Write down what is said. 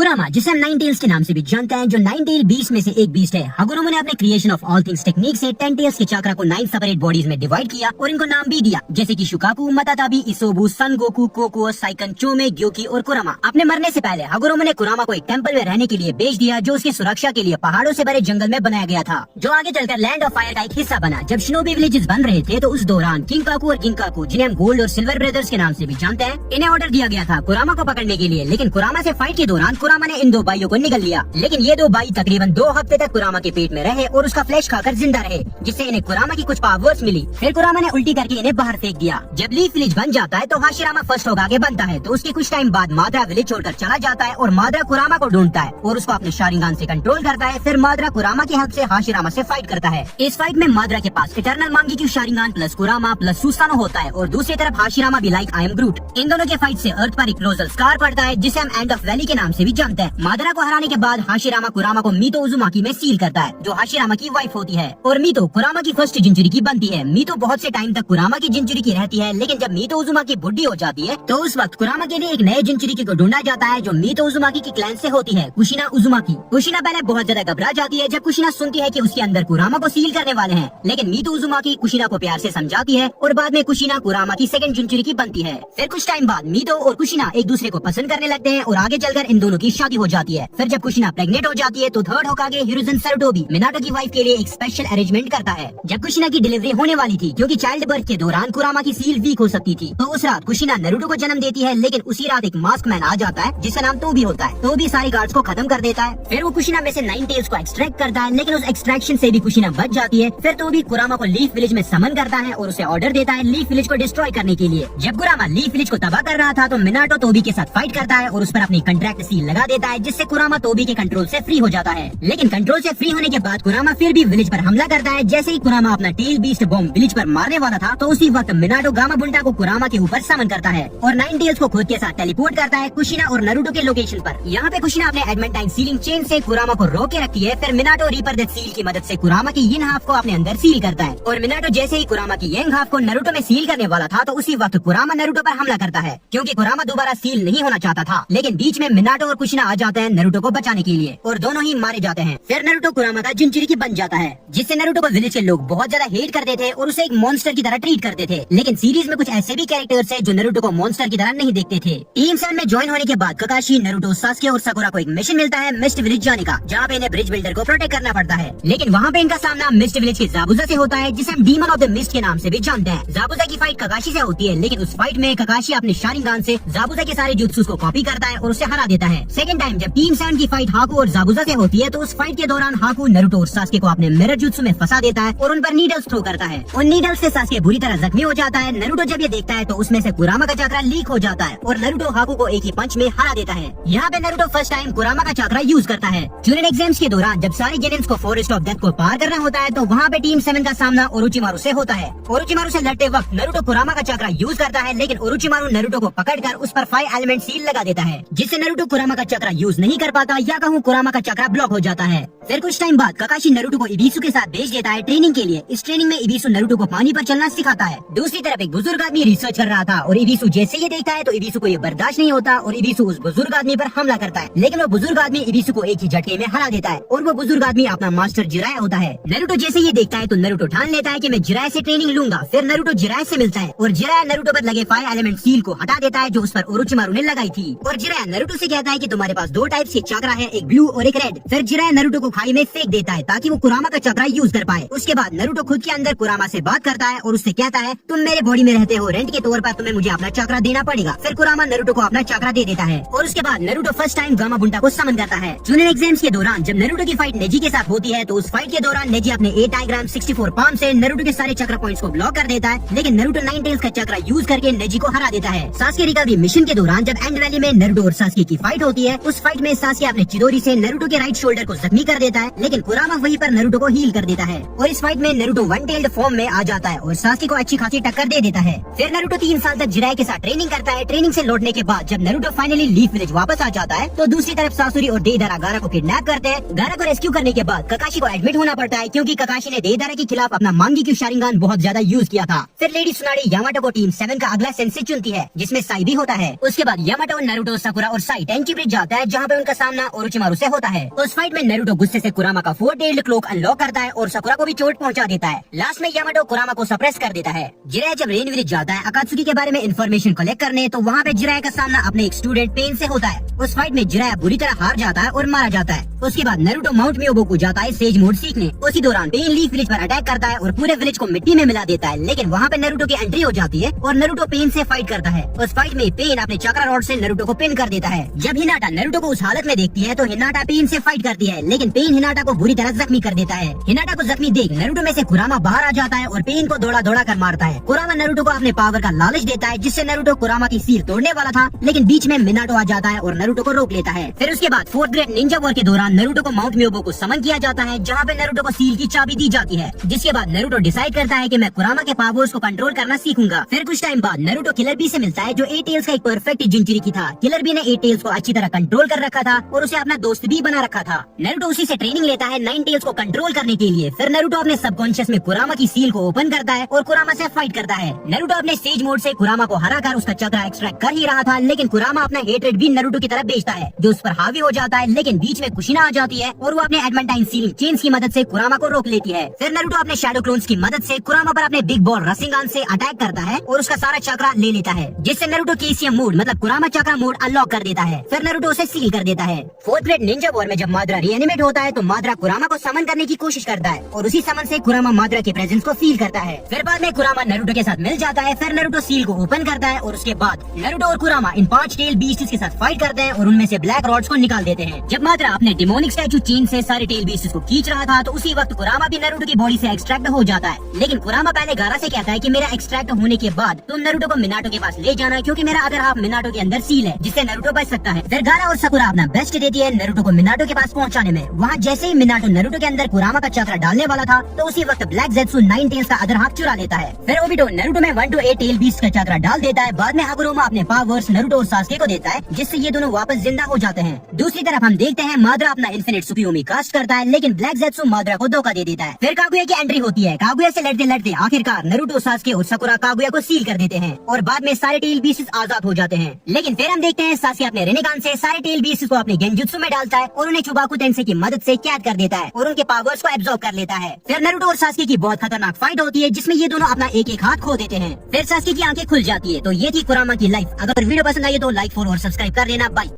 कुरामा, जिसे हम नाइन टेल्स के नाम से भी जानते हैं, जो नाइन टेल बीस्ट में से एक बीस्ट है। हागुरोमो ने अपने creation of all things technique से 10 टेल्स के चक्रा को 9 सेपरेट बॉडीज में डिवाइड किया और इनको नाम भी दिया, जैसे कि शुकाकू, मताताबी, इसोबु, सन गोकू, कोको, साइकन, चोमे, ग्योकी और कुरामा। अपने मरने से पहले हागुरोमो ने कुरामा को एक टेंपल में रहने के लिए बेच दिया, जो उसकी सुरक्षा के लिए पहाड़ों से भरे जंगल में बनाया गया था, जो आगे चलकर लैंड ऑफ फायर का एक हिस्सा बना। जब शिनोबी विलेजेस बन रहे थे तो उस दौरान किंकाकू और गिंकाकू, जिन्हें हम गोल्ड और सिल्वर ब्रदर्स के नाम से भी जानते हैं, इन्हें ऑर्डर दिया गया था कुरामा को पकड़ने के लिए। लेकिन कुरामा से फाइट के दौरान कुरामा ने इन दो भाइयों को निगल लिया। लेकिन ये दो भाई तकरीबन 2 हफ्ते तक कुरामा के पेट में रहे और उसका फ्लैश खाकर जिंदा रहे, जिससे इन्हें कुरामा की कुछ पावर्स मिली। फिर कुरामा ने उल्टी करके इन्हें बाहर फेंक दिया। जब लीफ विलेज बन जाता है तो हाशिरामा फर्स्ट होगा आगे बनता है, तो उसके कुछ टाइम बाद माद्रा विलेज छोड़कर चला जाता है और माद्रा कुरामा को ढूंढता है और उसको अपने शारिंगान से कंट्रोल करता है। फिर माद्रा कुरामा की हेल्प से हाशिरामा से फाइट करता है। इस फाइट में माद्रा के पास इटर्नल मांगेक्यू शारिंगान प्लस कुरामा प्लस सुसानो होता है और दूसरी तरफ हाशिरामा भी लाइक आई एम ग्रूट। इन दोनों के फाइट से अर्थ पर एक क्लोजल स्कार पड़ता है, जिसे हम एंड ऑफ वैली के नाम से भी जानते हैं। माद्रा को हराने के बाद हाशिरामा कुरामा को मीतो उजुमाकी में सील करता है, जो हाशिरामा की वाइफ होती है, और मीतो कुरामा की फर्स्ट जिंचुरी की बनती है। मीतो बहुत से टाइम तक कुरामा की जिंचुरी की रहती है, लेकिन जब मीतो उजुमाकी बुढ़ी हो जाती है तो उस वक्त कुरामा के लिए एक नए जिंचुरी को ढूंढा जाता है, जो मीतो उजुमाकी की क्लैन से होती है, कुशिना उजुमाकी। कुशिना पहले बहुत ज्यादा घबरा जाती है जब कुशिना सुनती है कि उसके अंदर कुरामा को सील करने वाले हैं, लेकिन मीतो उजुमाकी कुशिना को प्यार से समझाती है और बाद में कुशिना कुरामा की सेकंड जिंचुरी की बनती है। फिर कुछ टाइम बाद मीतो और कुशिना एक दूसरे को पसंद करने लगते हैं और आगे चलकर इन दोनों की शादी हो जाती है। फिर जब कुशिना प्रेग्नेंट हो जाती है तो थर्ड होकागे हिरुzen सरुटोबी मिनाटो की वाइफ के लिए एक स्पेशल अरेंजमेंट करता है। जब कुशिना की डिलीवरी होने वाली थी, क्योंकि चाइल्ड बर्थ के दौरान कुरामा की सील वीक हो सकती थी, तो उस रात कुशिना नारुतो को जन्म देती है। लेकिन उसी रात एक मास्क मैन आ जाता है जिसका नाम तोबी होता है। तोबी सारे गार्ड्स को खत्म कर देता है। फिर वो कुशिना में से 9 टेल्स को एक्सट्रैक्ट करता है, लेकिन उस एक्सट्रैक्शन से भी कुशिना बच जाती है। फिर तोबी कुरामा को लीफ विलेज में समन करता है और उसे ऑर्डर देता है लीफ विलेज को डिस्ट्रॉय करने के लिए। जब कुरामा लीफ विलेज को तबाह कर रहा था तो मिनाटो तोबी के साथ फाइट करता है और उस पर अपनी कंट्रैक्ट सील लगा देता है, जिससे कुरामा तोबी के कंट्रोल से फ्री हो जाता है। लेकिन कंट्रोल से फ्री होने के बाद कुरामा फिर भी विलेज पर हमला करता है। जैसे ही कुरामा अपना टेल बीस्ट बॉम्ब विलेज पर मारने वाला था तो उसी वक्त मिनाटो गामा बुंटा को कुरामा के ऊपर समन करता है और 9 टेल्स को खुद के साथ टेलीपोर्ट करता है कुशिना और नारुतो के लोकेशन पर। यहाँ पे कुशिना अपने एडमेंटाइन सीलिंग चेन से कुरामा को रोक के रखती है। फिर मिनाटो रीपर डेथ सील की मदद से कुरामा की यिन हाफ को अपने अंदर सील करता है और मिनाटो जैसे ही कुरामा की यंग हाफ को नारुतो में सील करने वाला था तो उसी वक्त कुरामा नारुतो पर हमला करता है, क्योंकि कुरामा दोबारा सील नहीं होना चाहता था। लेकिन बीच में मिनाटो और कुशिना आ जाते हैं नारुतो को बचाने के लिए और दोनों ही मारे जाते हैं। फिर नारुतो कुरामा का जिंचुरी बन जाता है, जिससे नारुतो को विलेज के लोग बहुत ज्यादा हेट करते थे और उसे एक मॉन्स्टर की तरह ट्रीट करते थे। लेकिन सीरीज में कुछ ऐसे भी कैरेक्टर्स हैं जो नारुतो को मॉन्स्टर की तरह नहीं देखते थे। टीम 7 में ज्वाइन होने के बाद काकाशी, नारुतो, सास्के और साकुरा को एक मिशन मिलता है मिस्ट विलेज जाने का, जहाँ पे इन्हें ब्रिज बिल्डर को प्रोटेक्ट करना पड़ता है। लेकिन वहाँ पे इनका सामना मिस्ट विलेज के ज़ाबुज़ा से होता है, जिसे हम डीमन ऑफ द मिस्ट के नाम से भी जानते हैं। ज़ाबुज़ा की फाइट काकाशी से होती है, लेकिन उस फाइट में काकाशी अपने शारिंगान से ज़ाबुज़ा के सारे जुत्सुस को कॉपी करता है और उसे हरा देता है। सेकंड टाइम जब टीम 7 की फाइट हाकू और ज़ाबुज़ा से होती है तो उस फाइट के दौरान हाकू नारुतो और सास्के को अपने मिरर जुत्सु में फंसा देता है और उन पर नीडल्स थ्रो करता है। उन नीडल्स से सास्के बुरी तरह जख्मी हो जाता है। नारुतो जब ये देखता है तो उसमें से कुरामा का चक्रा लीक हो जाता है और नारुतो हाकू को एक ही पंच में हरा देता है। यहाँ पे नारुतो फर्स्ट टाइम कुरामा का चक्रा यूज करता है। जूनियर एग्जाम्स के दौरान जब सारे जेनिन्स को फॉरेस्ट ऑफ डेथ को पार करना होता है तो वहाँ पे टीम 7 का सामना ओरोचिमारू से होता है। ओरोचिमारू से लड़ते वक्त नारुतो कुरामा का चक्रा यूज करता है, लेकिन ओरोचिमारू नारुतो को पकड़कर उस पर 5 एलिमेंट सील लगा देता है, जिससे नारुतो कुरामा का चक्रा यूज नहीं कर पाता, या कहूँ कुरामा का चक्रा ब्लॉक हो जाता है। फिर कुछ टाइम बाद काकाशी नारुतो को इबिसु के साथ भेज देता है ट्रेनिंग के लिए। इस ट्रेनिंग में इबिसु नारुतो को पानी पर चलना सिखाता है। दूसरी तरफ एक बुजुर्ग आदमी रिसर्च कर रहा था और इबिसु जैसे ये देखता है तो इबिसु को ये बर्दाश्त नहीं होता और इबिसु उस बुजुर्ग आदमी पर हमला करता है, लेकिन वो बुजुर्ग आदमी इबिसु को एक ही झटके में हरा देता है और वो बुजुर्ग आदमी अपना मास्टर जिराय होता है। नारुतो जैसे ये देखता है तो नारुतो ठान लेता है कि मैं जिराय से ट्रेनिंग लूंगा। फिर नारुतो जिराय से मिलता है और जिराय नारुतो पर लगे 5 एलिमेंट सील को हटा देता है जो उस पर ओरोचिमारू ने लगाई थी, और जिराय नारुतो से कहता है कि तुम्हारे पास 2 टाइप्स के चक्रा है, एक ब्लू और एक रेड। फिर जिराय नारुतो को खाई में फेंक देता है ताकि वो कुरामा का चक्रा यूज कर पाए। उसके बाद नारुतो खुद के अंदर कुरामा से बात करता है और उससे कहता है तुम मेरे बॉडी में रहते हो, रेंट के तौर पर तुम्हें मुझे अपना चक्रा देना पड़ेगा। फिर कुरामा नारुतो को अपना चक्रा दे देता है और उसके बाद नारुतो फर्स्ट टाइम गामा बुंटा को समन करता है। जूनियर एग्जाम्स के दौरान जब नारुतो की फाइट नेजी के साथ होती है तो उस फाइट के दौरान नेजी अपने 8 डायग्राम 64 पाम से नारुतो के सारे चक्रा पॉइंट्स को ब्लॉक कर देता है, लेकिन नारुतो 9 टेल्स का चक्रा यूज करके नेजी को हरा देता है। सास्के रिकवरी मिशन के दौरान जब एंड वैली में नारुतो और सास्के की फाइट होती है, उस फाइट में सास्के अपने चिदोरी से नारुतो के राइट शोल्डर को जख्मी कर देता है, लेकिन कुरामा वहीं पर नारुतो को हील कर देता है और इस फाइट में नारुतो 1 टेल्ड फॉर्म में आ जाता है और सास्के को अच्छी खासी टक्कर दे देता है। फिर नारुतो 3 साल तक जिराय के साथ ट्रेनिंग करता है। ट्रेनिंग से लौटने के बाद जब नारुतो फाइनली लीफ विलेज वापस आ जाता है तो दूसरी तरफ सासुरी और देदारा गारा को किडनैप करते हैं। गारा को रेस्क्यू करने के बाद काकाशी को एडमिट होना पड़ता है, क्योंकि काकाशी ने देदारा के खिलाफ अपना मांगेक्यू शारिंगान बहुत ज्यादा यूज किया था। फिर लेडी सुनाडी यामाटो को टीम 7 का अगला सेंसेई चुनती है, जिसमें साई भी होता है। उसके बाद यामाटो, नारुतो, साकुरा और साई टेंची ब्रिज जाता है जहाँ पे उनका सामना ओरोचिमारू से होता है। उस फाइट में नारुतो गुस्से से कुरामा का 4 टेल्ड क्लोक अनलॉक करता है और साकुरा को भी चोट पहुंचा देता है। लास्ट में यामाटो कुरामा को सप्रेस कर देता है। जिराया जब रेन विलेज जाता है अकात्सुकी के बारे में इन्फॉर्मेशन कलेक्ट करने, तो वहाँ पे जिराया का सामना अपने एक स्टूडेंट पेन से होता है। उस फाइट में जिराया बुरी तरह हार जाता है और मारा जाता है। उसके बाद नारुतो माउंट मियोगोकू जाता है सेज मोड सीखने। उसी दौरान पेन लीफ विलेज पर अटैक करता है और पूरे विलेज को मिट्टी में मिला देता है, लेकिन वहाँ पे नारुतो की एंट्री हो जाती है और नारुतो पेन से फाइट करता है। उस फाइट में पेन अपने चक्रा रॉड से नारुतो को पिन कर देता है। जब हिनाटा नारुतो को उस हालत में देखती है तो हिनाटा पेन से फाइट करती है, लेकिन पेन हिनाटा को बुरी तरह जख्मी कर देता है। हिनाटा को जख्मी देख नारुतो में से कुरामा बाहर आ जाता है और पेन को दौड़ा दौड़ा कर मारता है। कुरामा नारुतो को अपने पावर का लालच देता है, जिससे नारुतो कुरामा की सील तोड़ने वाला था, लेकिन बीच में मिनाटो आ जाता है और नारुतो को रोक लेता है। फिर उसके बाद 4th ग्रेट निंजा वॉर के दौरान नारुतो को माउंट मियोगोकू समन किया जाता है, जहाँ पे नारुतो को सील की चाबी दी जाती है। जिसके बाद नारुतो डिसाइड करता है कि मैं कुरामा के पावर्स को कंट्रोल करना सीखूंगा। फिर कुछ टाइम बाद नारुतो किलर बी से मिलता है, जो 8 टेल्स का एक परफेक्ट जिंचुरिकी था। किलर बी ने 8 टेल्स को अच्छी तरह कंट्रोल कर रखा था और उसे अपना दोस्त भी बना रखा था। नारुतो उसी से ट्रेनिंग लेता है 9 टेल्स को कंट्रोल करने के लिए। फिर नारुतो अपने सबकॉन्शियस में कुरामा की सील को ओपन करता है और कुरामा से फाइट करता है। नारुतो अपने स्टेज मोड से कुरामा को हराकर उसका चक्रा एक्सट्रैक्ट कर ही रहा था, लेकिन कुरामा अपना हेट्रेड भी नारुतो की तरफ भेजता है, जो उस पर हावी हो जाता है। लेकिन बीच में कुशिना आ जाती है और वो अपने एडमेंटाइन सीलिंग चेन्स की मदद से कुरामा को रोक लेती है। फिर नारुतो अपने शैडो क्लोन्स की मदद से कुरामा पर अपने बिग बॉल रसिंगान से अटैक करता है और उसका सारा चक्रा ले लेता है, जिससे नारुतो केसीएम मोड मतलब कुरामा चक्रा मोड अनलॉक कर देता है। फिर नारुतो उसे सील कर देता है। 4th ग्रेट निंजा वॉर में जब माद्रा रीएनिमेट होता है तो माद्रा कुरामा को समन करने की कोशिश करता है और उसी समन से कुरामा माद्रा के प्रेजेंस को फील करता है। फिर बाद में कुरामा नारुतो के साथ मिल जाता है। फिर नारुतो सील को ओपन करता है और उसके बाद नारुतो और कुरामा इन 5 टेल बीस्ट्स के साथ फाइट करते हैं और उनमें से ब्लैक रॉड्स को निकाल देते हैं। जब माद्रा अपने डिमोनिक स्टैचू चेन से सारे टेल बीस्ट्स को खींच रहा था, तो उसी वक्त कुरामा भी नारुतो की बॉडी से एक्सट्रैक्ट हो जाता है। लेकिन कुरामा पहले गारा से कहता है कि मेरा एक्सट्रैक्ट होने के बाद तुम नारुतो को मिनाटो के पास ले जाना, क्योंकि मेरा अदर हाफ मिनाटो के अंदर सील है, जिससे नारुतो बच सकता है। फिर गारा और साकुरा अपना बेस्ट देती है नारुतो को मिनाटो के पास पहुंचाने में। वहाँ जैसे ही मिनाटो नारुतो के अंदर कुरामा का चक्रा डालने वाला था, तो उसी वक्त ब्लैक ज़ेत्सु 9 टेल्स का अदर हाफ चुरा लेता है। फिर ओबिटो नारुतो में 1 to 8 टेल बीस्ट का चक्रा डाल देता है। बाद में हागुरोमा अपने पावर्स नारुतो और सास्के को देता है, जिससे ये दोनों वापस जिंदा हो जाते हैं। दूसरी तरफ हम देखते हैं माद्रा अपना इन्फिनिट सुपियोमी कास्ट करता है, लेकिन ब्लैक ज़ेत्सु माद्रा को धोखा दे देता है। फिर कागुया की एंट्री होती है। कागुया से लड़ते लड़ते आखिरकार नारुतो, सास्के और साकुरा कागुया को सील कर देते हैं और बाद में सारे टेल बीस्ट्स आजाद हो जाते हैं। लेकिन फिर हम देखते हैं सास्के अपने रेनेगान से सारे टेल बीस्ट्स को अपने गेंजुत्सु में डालता है और उन्हें चुबाकू तेंसे की मदद से कैद कर देता है और उनके पावर्स को एब्जॉर्ब कर लेता है। फिर नारुतो और सास्के की बहुत खतरनाक फाइट होती है, जिसमें ये दोनों अपना एक एक हाथ खो देते हैं। फिर सास्के की आंखें खुल जाती है। तो ये थी कुरामा की लाइफ। अगर वीडियो पसंद आई तो लाइक, फॉलो और सब्सक्राइब कर लेना। बाय।